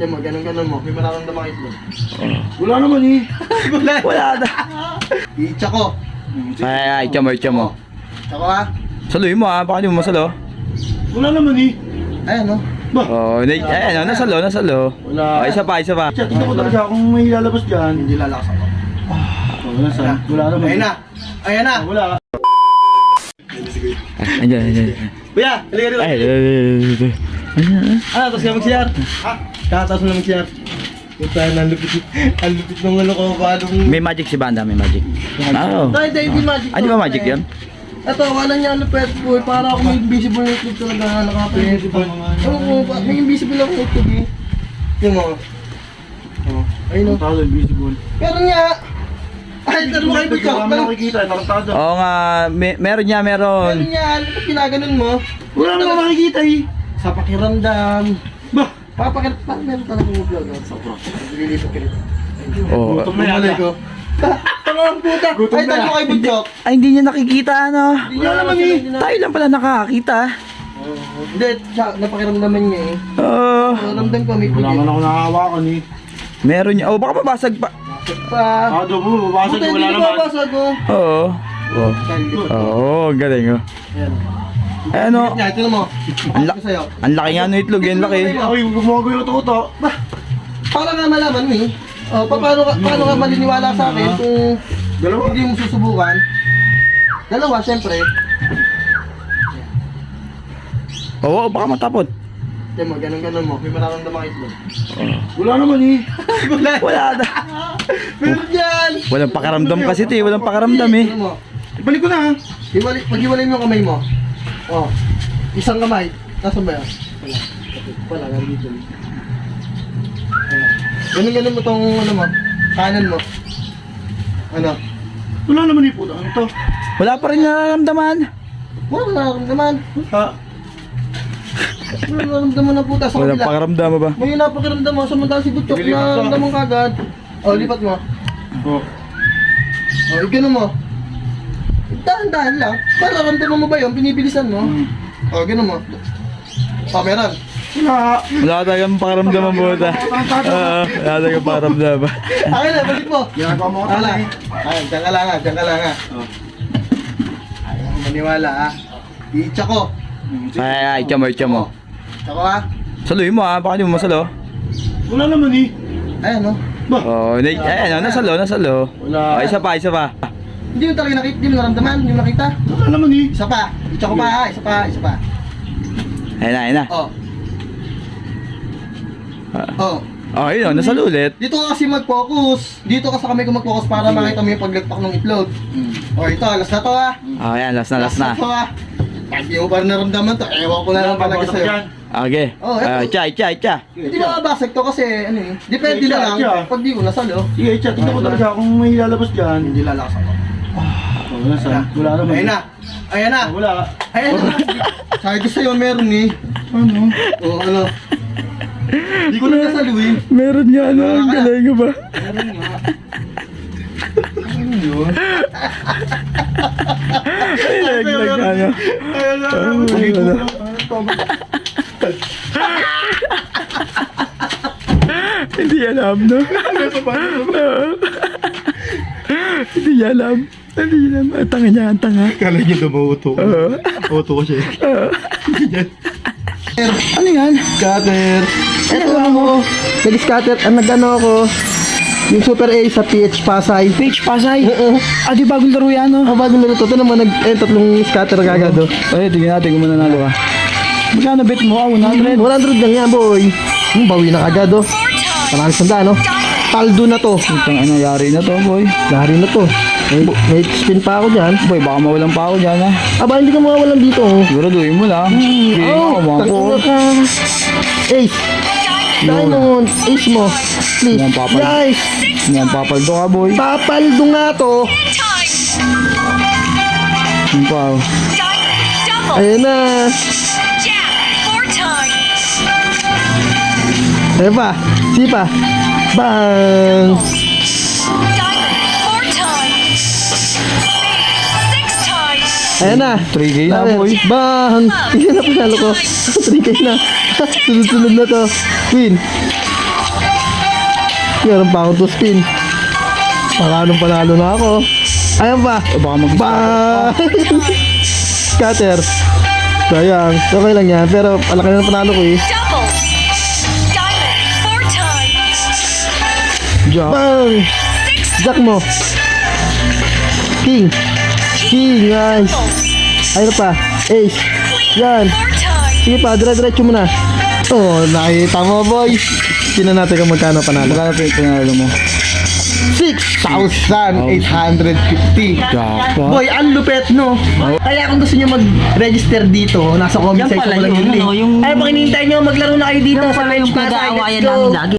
Yan mo, ganun mo. May mararamdaman ka itlog. Wala naman eh. Wala na. Itcha ko. Ay, itcha mo. Tsaka ha? Saluhin mo ha, baka di mo masalo. Wala naman eh. Ayan o. Oh, ayan, nasalo. Wala. Oh, isa pa. Chat, tingnan ko talaga kung may lalabas dyan. Hindi lalakas ako. Wala saan. Wala naman. Ayan na. Wala. Andiyan. Kuya, halika dito. Ay, Tapos ka mag-CR? Ha? Kakataas mo na mag-CR. Yung tayo ang lupit ng ano ko, paanong... may magic si Banda, may magic. Oo. Hindi magic. Di ba magic yan? Ito, wala niya ano pet boy, para ako may invisible na itlog talaga nakapag-invisible. Oo, may invisible ako itlog eh. Yung mga. Ayun o. Tarantado, invisible. Pero nga, ay, taro mo kayo Hindi butchok. naman nakikita, tarantado. Oo nga, meron. Meron nga, ano pa pinaganon mo? Wala naman nakikita eh. Sa pakiramdam. Bah! Parang meron talagang vlog. Sobra. Nililipat ka rin. Oo. Gutom na Bumalik yata. ko. Tanong puta. Gutom Ay, na. taro mo kayo butchok. Ay, hindi niya nakikita ano. Wala naman eh. Tayo lang pala nakakita. Hindi, napakiramdaman niya eh. Oo. Naramdam ko, may Wala pugin. man ako nakahawakan eh. Meron niya. Oh, baka mabasag pa. Pa. Tado mo, babasag Puta, wala hindi naman. nababasag ko. Oo. Oo, galing oh. Ayan. Eh ano, Nya, ito mo. Ang la- Ito sa'yo. ang laki nga ng itlog, yan laki. Ay, gumago yung tuto. Para nga malaman mo eh. Oh, paano ka maliniwala sa akin kung Dalawa. hindi mo susubukan? Dalawa, syempre. Oo, baka matapon. Yan mo, ganun mo. May mararamdaman ka itlog. Wala naman eh. Wala na. Meron yan! Walang pakaramdam kasi ito eh, walang pakaramdam eh. Ano mo? Ibalik ko na ha. Pag-iwalay mo yung kamay mo. Oh, isang kamay. Nasaan ba yan? Wala, nandito. Ayan. Ganun mo tong ano mo. Kanan mo. Ano? Wala naman eh puta. Ano to? Wala pa rin nararamdaman. Wala nararamdaman. Ha? Wala nararamdaman na puta sa Walang kabila. pakaramdam ba? May napakiramdam mo, samantala si Butchok Lilipat na ka. ramdam mo kagad. Oh, lipat mo. Oh. Oh, ganun mo. Dahan-dahan lang. Para ramdaman mo ba yun? Binibilisan mo. Oh, ganun mo. Oh, meron. Wala. Wala talagang pakaramdam ang buta. Oo, wala talagang pakaramdam. Akin na, balik mo. Ginagawa mo ka Ala. talaga eh. Ay, dyan ka lang ha, dyan ka lang ha. Oh. Ayaw ko maniwala ha. Itcha ko. Ay, itcha mo. Itcha ko ha. Saluhin mo ha, baka di mo masalo. Wala naman eh. Ayan o. Bah! Oo, ayan, nasalo. Wala. Oh, isa pa. Hindi mo talaga nakita, hindi mo naramdaman, hindi mo nakita. Wala naman eh. Isa pa. Itcha ko pa ha, isa pa. Ayun na. Oh. Oh. Oh, ayun, nasalo ulit. Dito ka kasi mag-focus. Dito ka sa kamay ko mag-focus para makita mo yung paglagpak ng itlog. Oh, ito, last na to ha. Oh, ayan, last na. to ha. Pag di mo pa rin naramdaman to, ewan ko na lang talaga Babasag sa'yo. dyan. Okay. Oh, eto. Itcha. Hindi makabasag to kasi ano eh. Depende Itcha, na lang itcha. pag di ko nasalo. Sige, chat. Tingnan ko talaga kung may lalabas dyan. Hindi lalakas ako. Wala saan. Wala naman. Ayan na. Ayan na. Wala. Ayan na. Sabi ko sa'yo meron eh. Ano? Oo, ano. Hindi ko na nasalo eh. Meron nga, ano, ang galing ba? Meron nga. Ano yun? Ay, naglag ano. Ayan na. Hindi alam, no? Hindi niya alam. Ang tanga niya, ang tanga. Kala niya dumauto. Auto ko siya. Ano yan? Scatter. Ito ano, nag-scatter, nag-ano ako. Yung Super A sa PH Pasay. Page Pasay. Oo. Ah, di bagong laro yan, no? Ang bagong laro to. Ito naman, tatlong scatter agad oh. Ay, tingnan natin kung mananalo ka. Magkano bet mo? 100? 100 lang yan, boy. Bawi na agad oh. Parang sanda, no? Taldo na to. Itang ano, yari na to, boy. Yari na to. May spin pa ako dyan. Boy, baka mawalan pa ako dyan, ha? Aba, hindi ka mawawalan dito oh. Siguraduhin mo lang. Sige, mga po. Ace. Diamond. Ace mo. Please. Yan, papal. Guys. Yan, papaldo ka, boy. Papaldo nga to. Yan pa, oh. Ayan na. Ayan pa. Sipa. Bang. 6 times. Ayan na. 3K na, boy. Bang. Tingnan na po salo ko. 3K na. Sunod-sunod na to. Win. Meron pa akong 2 spin. Panalo na ako. Ayan pa. Baka Bang! Scatter. Sayang. Okay lang yan. Pero palaki na panalo ko eh. Double. Diamond 4 times. Jack. Bang! Jack mo. King. King. Nice. Ayun pa. Ace. Yan. 4 times. Sige pa. Diretso mo na. Oh, nakita mo boy. Tingnan natin kung magkano panalo. Magkano pa yung panalo mo? 6,850. Jackpot. Boy, ang lupet, no? Kaya kung gusto nyo mag-register dito, nasa comment Yan section pala ko lang yun, yung link. ano, yung- Ay, pag hinihintay nyo, maglaro na kayo dito Yung sa pala Bench yung Plaza. pinag-aawayan Let's go! namin lagi.